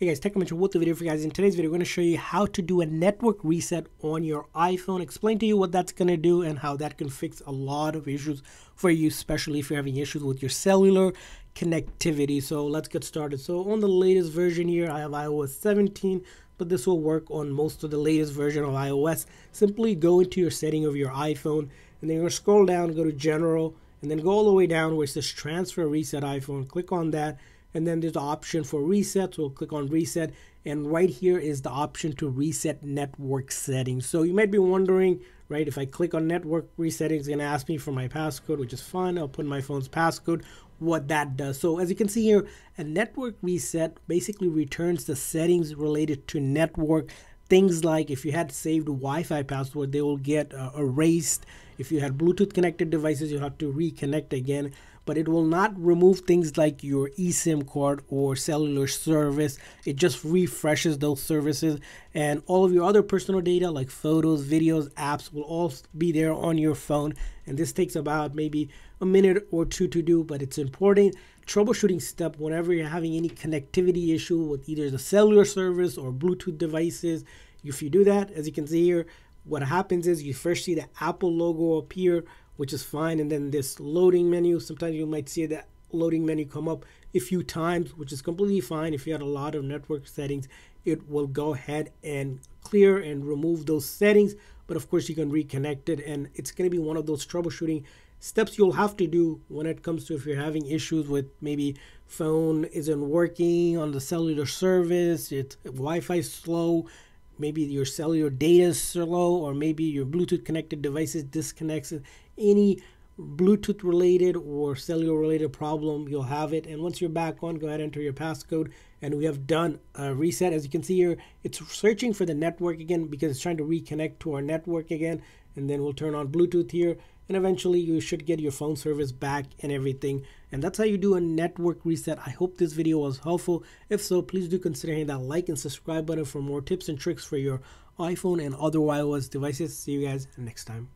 Hey guys, Tech Mentor with the video for you guys. In today's video, we're going to show you how to do a network reset on your iPhone, explain to you what that's going to do and how that can fix a lot of issues for you, especially if you're having issues with your cellular connectivity. So let's get started. So on the latest version here, I have iOS 17, but this will work on most of the latest version of iOS. Simply go into your setting of your iPhone, and then you're going to scroll down, go to General, and then go all the way down where it says Transfer Reset iPhone. Click on that. And then there's the option for reset, so we'll click on reset, and right here is the option to reset network settings. So you might be wondering, right, if I click on network resetting, it's going to ask me for my passcode, which is fine. I'll put my phone's passcode, what that does. So as you can see here, a network reset basically returns the settings related to network. Things like if you had saved Wi-Fi password, they will get erased. If you had Bluetooth connected devices, you'll have to reconnect again. But it will not remove things like your eSIM card or cellular service. It just refreshes those services, and all of your other personal data like photos, videos, apps will all be there on your phone. And this takes about maybe a minute or two to do, but it's important troubleshooting step whenever you're having any connectivity issue with either the cellular service or Bluetooth devices. If you do that, as you can see here, what happens is you first see the Apple logo appear, which is fine, and then this loading menu, sometimes you might see that loading menu come up a few times, which is completely fine. If you had a lot of network settings, it will go ahead and clear and remove those settings, but of course you can reconnect it, and it's going to be one of those troubleshooting steps you'll have to do when it comes to if you're having issues with maybe phone isn't working on the cellular service, it's Wi-Fi slow, maybe your cellular data is slow, or maybe your Bluetooth connected devices disconnects. Any Bluetooth related or cellular related problem, you'll have it. And once you're back on, go ahead and enter your passcode, and we have done a reset. As you can see here, it's searching for the network again because it's trying to reconnect to our network again, and then we'll turn on Bluetooth here, and eventually you should get your phone service back and everything. And that's how you do a network reset. I hope this video was helpful. If so, please do consider hitting that like and subscribe button for more tips and tricks for your iPhone and other iOS devices. See you guys next time.